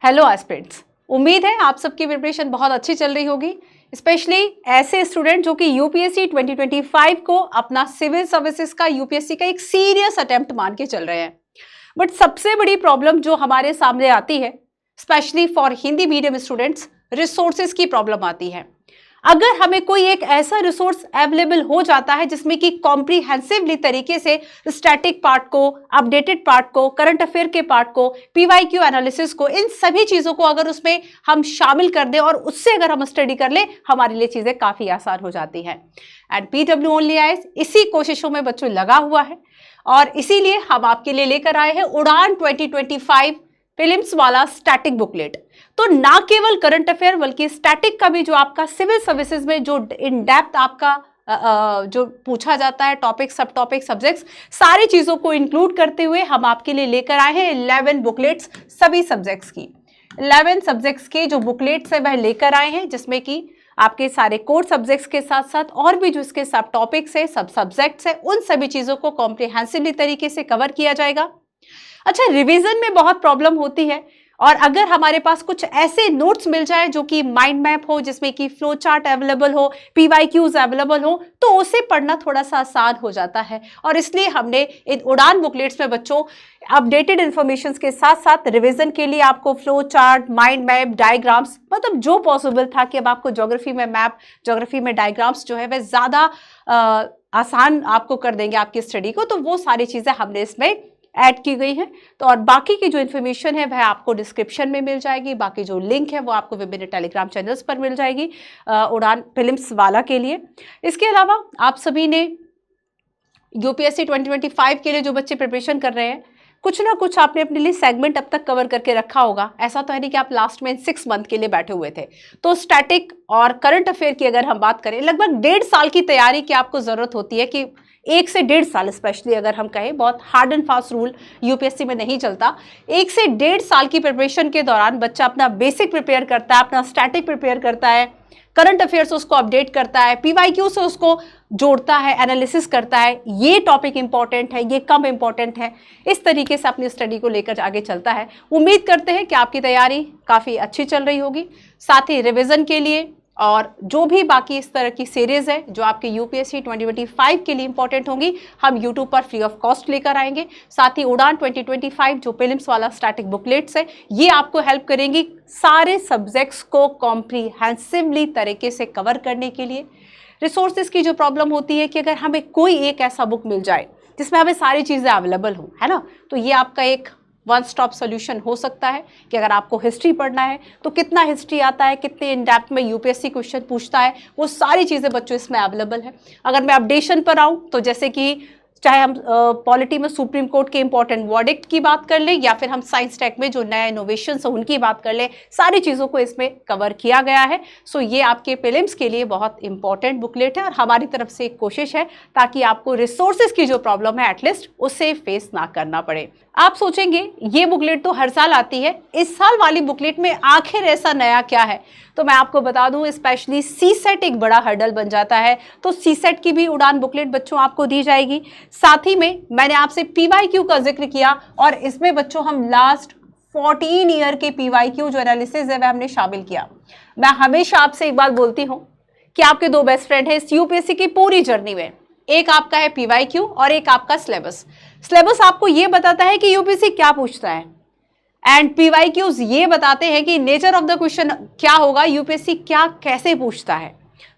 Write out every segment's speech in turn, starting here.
Hello aspirants, उम्मीद है आप सबकी प्रिपरेशन बहुत अच्छी चल रही होगी। स्पेशली ऐसे स्टूडेंट जो कि यूपीएससी 2025 को अपना सिविल सर्विसेज का यूपीएससी का एक सीरियस अटेम्प्ट मान के चल रहे हैं। बट सबसे बड़ी प्रॉब्लम जो हमारे सामने आती है, specially for Hindi medium students, resources की प्रॉब्लम आती है। अगर हमें कोई एक ऐसा रिसोर्स अवेलेबल हो जाता है जिसमें कि कॉम्प्रिहेंसिवली तरीके से स्टैटिक पार्ट को, अपडेटेड पार्ट को, करंट अफेयर के पार्ट को, पीवाईक्यू एनालिसिस को, इन सभी चीजों को अगर उसमें हम शामिल कर दें और उससे अगर हम स्टडी कर ले, हमारे लिए चीजें काफी आसान हो जाती हैं। एंड पीडब्ल्यू ओनली आईएएस इसी कोशिशों में बच्चों लगा हुआ है और इसीलिए हम आपके लिए लेकर आए हैं उड़ान 2025 प्रीलिम्स वाला स्टैटिक बुकलेट। तो ना केवल करंट अफेयर बल्कि स्टैटिक का भी जो आपका सिविल सर्विसेज में जो इन डेप्थ आपका जो पूछा जाता है, टॉपिक, सब टॉपिक, सब्जेक्ट्स, सारी चीजों को इंक्लूड करते हुए हम आपके लिए लेकर आए हैं 11 बुकलेट्स सभी सब्जेक्ट्स की। 11 सब्जेक्ट्स के जो बुकलेट्स है वह लेकर आए हैं, जिसमें कि आपके सारे कोर सब्जेक्ट्स के साथ साथ और भी जो इसके सब टॉपिक्स है, सब सब्जेक्ट्स है, उन सभी चीजों को कॉम्प्रिहेंसिवली तरीके से कवर किया जाएगा। अच्छा, रिवीजन में बहुत प्रॉब्लम होती है और अगर हमारे पास कुछ ऐसे नोट्स मिल जाए जो कि माइंड मैप हो, जिसमें कि फ्लो चार्ट अवेलेबल हो, पीवाईक्यूज अवेलेबल हो, तो उसे पढ़ना थोड़ा सा आसान हो जाता है। और इसलिए हमने इन उड़ान बुकलेट्स में बच्चों अपडेटेड इंफॉर्मेशन के साथ साथ रिवीजन के लिए आपको flow chart, mind map, diagrams, मतलब जो पॉसिबल था कि अब आपको ज्योग्राफी में मैप, ज्योग्राफी में डायग्राम्स जो है वह ज्यादा आसान आपको कर देंगे आपकी स्टडी को, तो वो सारी चीजें हमने इसमें ऐड की गई है। तो और बाकी की जो इन्फॉर्मेशन है वह आपको डिस्क्रिप्शन में मिल जाएगी। बाकी जो लिंक है वो आपको विभिन्न टेलीग्राम चैनल्स पर मिल जाएगी उड़ान प्रीलिम्स वाला के लिए। इसके अलावा आप सभी ने यूपीएससी 2025 के लिए जो बच्चे प्रिपरेशन कर रहे हैं, कुछ ना कुछ आपने अपने लिए सेगमेंट अब तक कवर करके रखा होगा। ऐसा तो है नहीं कि आप लास्ट में 6 मंथ के लिए बैठे हुए थे। तो स्टैटिक और करंट अफेयर की अगर हम बात करें, लगभग 1.5 साल की तैयारी की आपको जरूरत होती है कि 1 से 1.5 साल, स्पेशली अगर हम कहें, बहुत hard and fast rule UPSC में नहीं चलता। 1 से 1.5 साल की प्रिपरेशन के दौरान बच्चा अपना बेसिक प्रिपेयर करता है, अपना स्टैटिक प्रिपेयर करता है, करंट अफेयर्स उसको अपडेट करता है, पीवाईक्यू से उसको जोड़ता है, एनालिसिस करता है, ये टॉपिक इंपॉर्टेंट है, ये कम इंपॉर्टेंट है, इस तरीके से अपनी स्टडी को लेकर आगे चलता है। उम्मीद करते हैं कि आपकी तैयारी काफ़ी अच्छी चल रही होगी। साथ ही रिवीजन के लिए और जो भी बाकी इस तरह की सीरीज है जो आपके यूपीएससी 2025 के लिए इंपॉर्टेंट होंगी, हम यूट्यूब पर फ्री ऑफ कॉस्ट लेकर आएंगे। साथ ही उड़ान 2025 जो प्रीलिम्स वाला स्टैटिक बुकलेट्स है, ये आपको हेल्प करेंगी सारे सब्जेक्ट्स को कॉम्प्रिहेंसिवली तरीके से कवर करने के लिए। रिसोर्सेज की जो प्रॉब्लम होती है कि अगर हमें कोई एक ऐसा बुक मिल जाए जिसमें हमें सारी चीज़ें अवेलेबल हो, है ना, तो ये आपका एक वन स्टॉप सोल्यूशन हो सकता है कि अगर आपको हिस्ट्री पढ़ना है तो कितना हिस्ट्री आता है, कितने इन डेप्थ में यूपीएससी क्वेश्चन पूछता है, वो सारी चीज़ें बच्चों इसमें अवेलेबल है। अगर मैं अपडेशन पर आऊँ तो जैसे कि चाहे हम पॉलिटी में सुप्रीम कोर्ट के इंपॉर्टेंट वर्डिक्ट की बात कर लें या फिर हम साइंस टेक में जो नया इनोवेशन है उनकी बात कर लें, सारी चीज़ों को इसमें कवर किया गया है। सो ये आपके प्रीलिम्स के लिए बहुत इंपॉर्टेंट बुकलेट है और हमारी तरफ से एक कोशिश है ताकि आपको रिसोर्सेज की जो प्रॉब्लम है एटलीस्ट उसे फेस ना करना पड़े। आप सोचेंगे ये बुकलेट तो हर साल आती है, इस साल वाली बुकलेट में आखिर ऐसा नया क्या है? तो मैं आपको बता दूं, स्पेशली सीसेट एक बड़ा हर्डल बन जाता है, तो सीसेट की भी उड़ान बुकलेट बच्चों आपको दी जाएगी। साथ ही में मैंने आपसे पीवाईक्यू का जिक्र किया और इसमें बच्चों हम लास्ट 14 ईयर के पीवाईक्यू जो एनालिसिस है वह हमने शामिल किया। मैं हमेशा आपसे एक बात बोलती हूँ कि आपके 2 बेस्ट फ्रेंड है इस यूपीएससी की पूरी जर्नी में, एक आपका है पीवाईक्यू और एक आपका सिलेबस। सिलेबस आपको ये बताता है कि यूपीएससी क्या पूछता है एंड पीवाईक्यूज ये बताते हैं कि नेचर ऑफ द क्वेश्चन क्या होगा, यूपीएससी क्या कैसे पूछता है।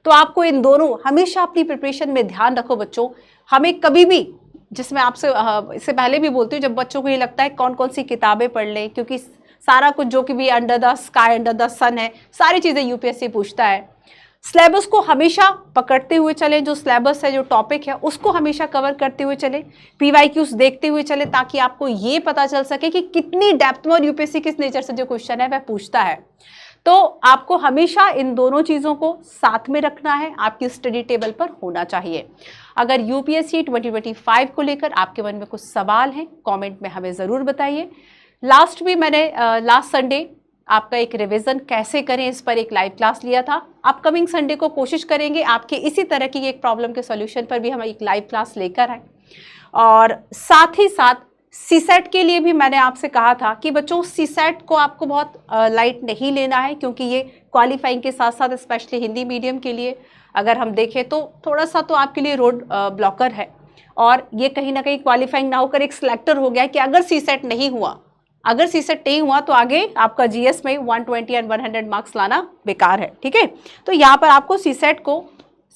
तो आपको इन दोनों हमेशा अपनी प्रिपरेशन में ध्यान रखो बच्चों। हमें कभी भी, जिसमें आपसे इससे पहले भी बोलती हूँ, जब बच्चों को ये लगता है कौन कौन सी किताबें पढ़ लें, क्योंकि सारा कुछ जो कि भी under the sky, under the sun है, सारी चीज़ें यूपीएससी पूछता है। सिलेबस को हमेशा पकड़ते हुए चलें, जो सिलेबस है, जो टॉपिक है, उसको हमेशा कवर करते हुए चलें, पीवाईक्यूज देखते हुए चलें, ताकि आपको ये पता चल सके कि कितनी डेप्थ में और यूपीएससी किस नेचर से जो क्वेश्चन है वह पूछता है। तो आपको हमेशा इन दोनों चीज़ों को साथ में रखना है, आपकी स्टडी टेबल पर होना चाहिए। अगर यूपीएससी 2025 को लेकर आपके मन में कुछ सवाल हैं, कमेंट में हमें ज़रूर बताइए। लास्ट संडे आपका एक रिवीजन कैसे करें इस पर एक लाइव क्लास लिया था। अपकमिंग संडे को कोशिश करेंगे आपके इसी तरह की एक प्रॉब्लम के सॉल्यूशन पर भी हम एक लाइव क्लास लेकर आए और साथ ही साथ सीसेट के लिए भी मैंने आपसे कहा था कि बच्चों सीसेट को आपको बहुत लाइट नहीं लेना है, क्योंकि ये क्वालिफाइंग के साथ साथ स्पेशली हिंदी मीडियम के लिए अगर हम देखें तो थोड़ा सा तो आपके लिए रोड ब्लॉकर है, और ये कहीं ना कहीं क्वालिफाइंग ना होकर एक सिलेक्टर हो गया कि अगर सीसेट नहीं हुआ, अगर सीसेट नहीं हुआ तो आगे आपका जीएस में 120 एंड 100 मार्क्स लाना बेकार है। ठीक है, तो यहाँ पर आपको सीसेट को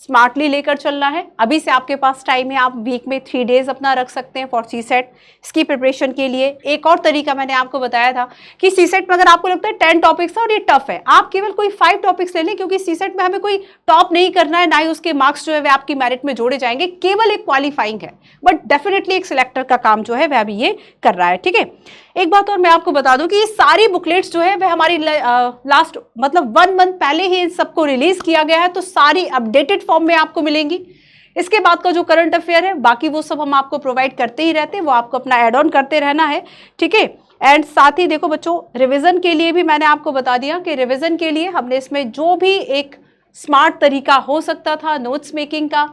स्मार्टली लेकर चलना है। अभी से आपके पास टाइम है, आप वीक में 3 डेज अपना रख सकते हैं फॉर सीसेट इसकी प्रिपरेशन के लिए। एक और तरीका मैंने आपको बताया था कि सीसेट में अगर आपको लगता है 10 टॉपिक्स है और ये टफ है, आप केवल कोई 5 टॉपिक्स ले लें, क्योंकि सीसेट में हमें कोई टॉप नहीं करना है, ना ही उसके मार्क्स जो है वह आपकी मेरिट में जोड़े जाएंगे, केवल एक क्वालिफाइंग है, बट डेफिनेटली एक सिलेक्टर का काम जो है वह भी ये कर रहा है। ठीक है, एक बात और मैं आपको बता दूं कि ये सारी बुकलेट्स जो है वह हमारी लास्ट मतलब 1 मंथ पहले ही इन सबको रिलीज किया गया है, तो सारी अपडेटेड फॉर्म में आपको मिलेंगी। इसके बाद का जो करंट अफेयर है बाकी वो सब हम आपको प्रोवाइड करते ही रहते हैं, वो आपको अपना एड ऑन करते रहना है। ठीक है, एंड साथ ही देखो बच्चों, रिवीजन के लिए भी मैंने आपको बता दिया कि रिवीजन के लिए हमने इसमें जो भी एक स्मार्ट तरीका हो सकता था नोट्स मेकिंग का,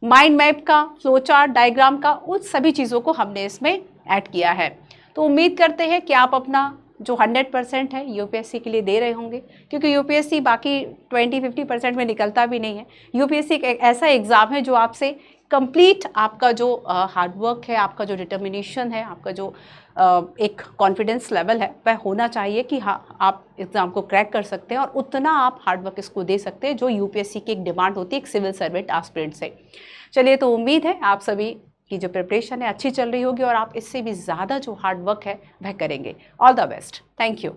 माइंड मैप का, फ्लो चार्ट, डायग्राम का, उन सभी चीज़ों को हमने इसमें ऐड किया है। तो उम्मीद करते हैं कि आप अपना जो 100% है यूपीएससी के लिए दे रहे होंगे, क्योंकि यूपीएससी बाकी 20-50% में निकलता भी नहीं है। यूपीएससी एक ऐसा एग्ज़ाम है जो आपसे कंप्लीट आपका जो हार्डवर्क है, आपका जो डिटर्मिनेशन है, आपका जो एक कॉन्फिडेंस लेवल है वह होना चाहिए कि हाँ आप एग्ज़ाम को क्रैक कर सकते हैं, और उतना आप हार्डवर्क इसको दे सकते हैं जो यूपीएससी की एक डिमांड होती है एक सिविल सर्वेंट एस्पिरेंट से। चलिए, तो उम्मीद है आप सभी की जो प्रिपरेशन है अच्छी चल रही होगी और आप इससे भी ज़्यादा जो हार्ड वर्क है वह करेंगे। All the best, thank you.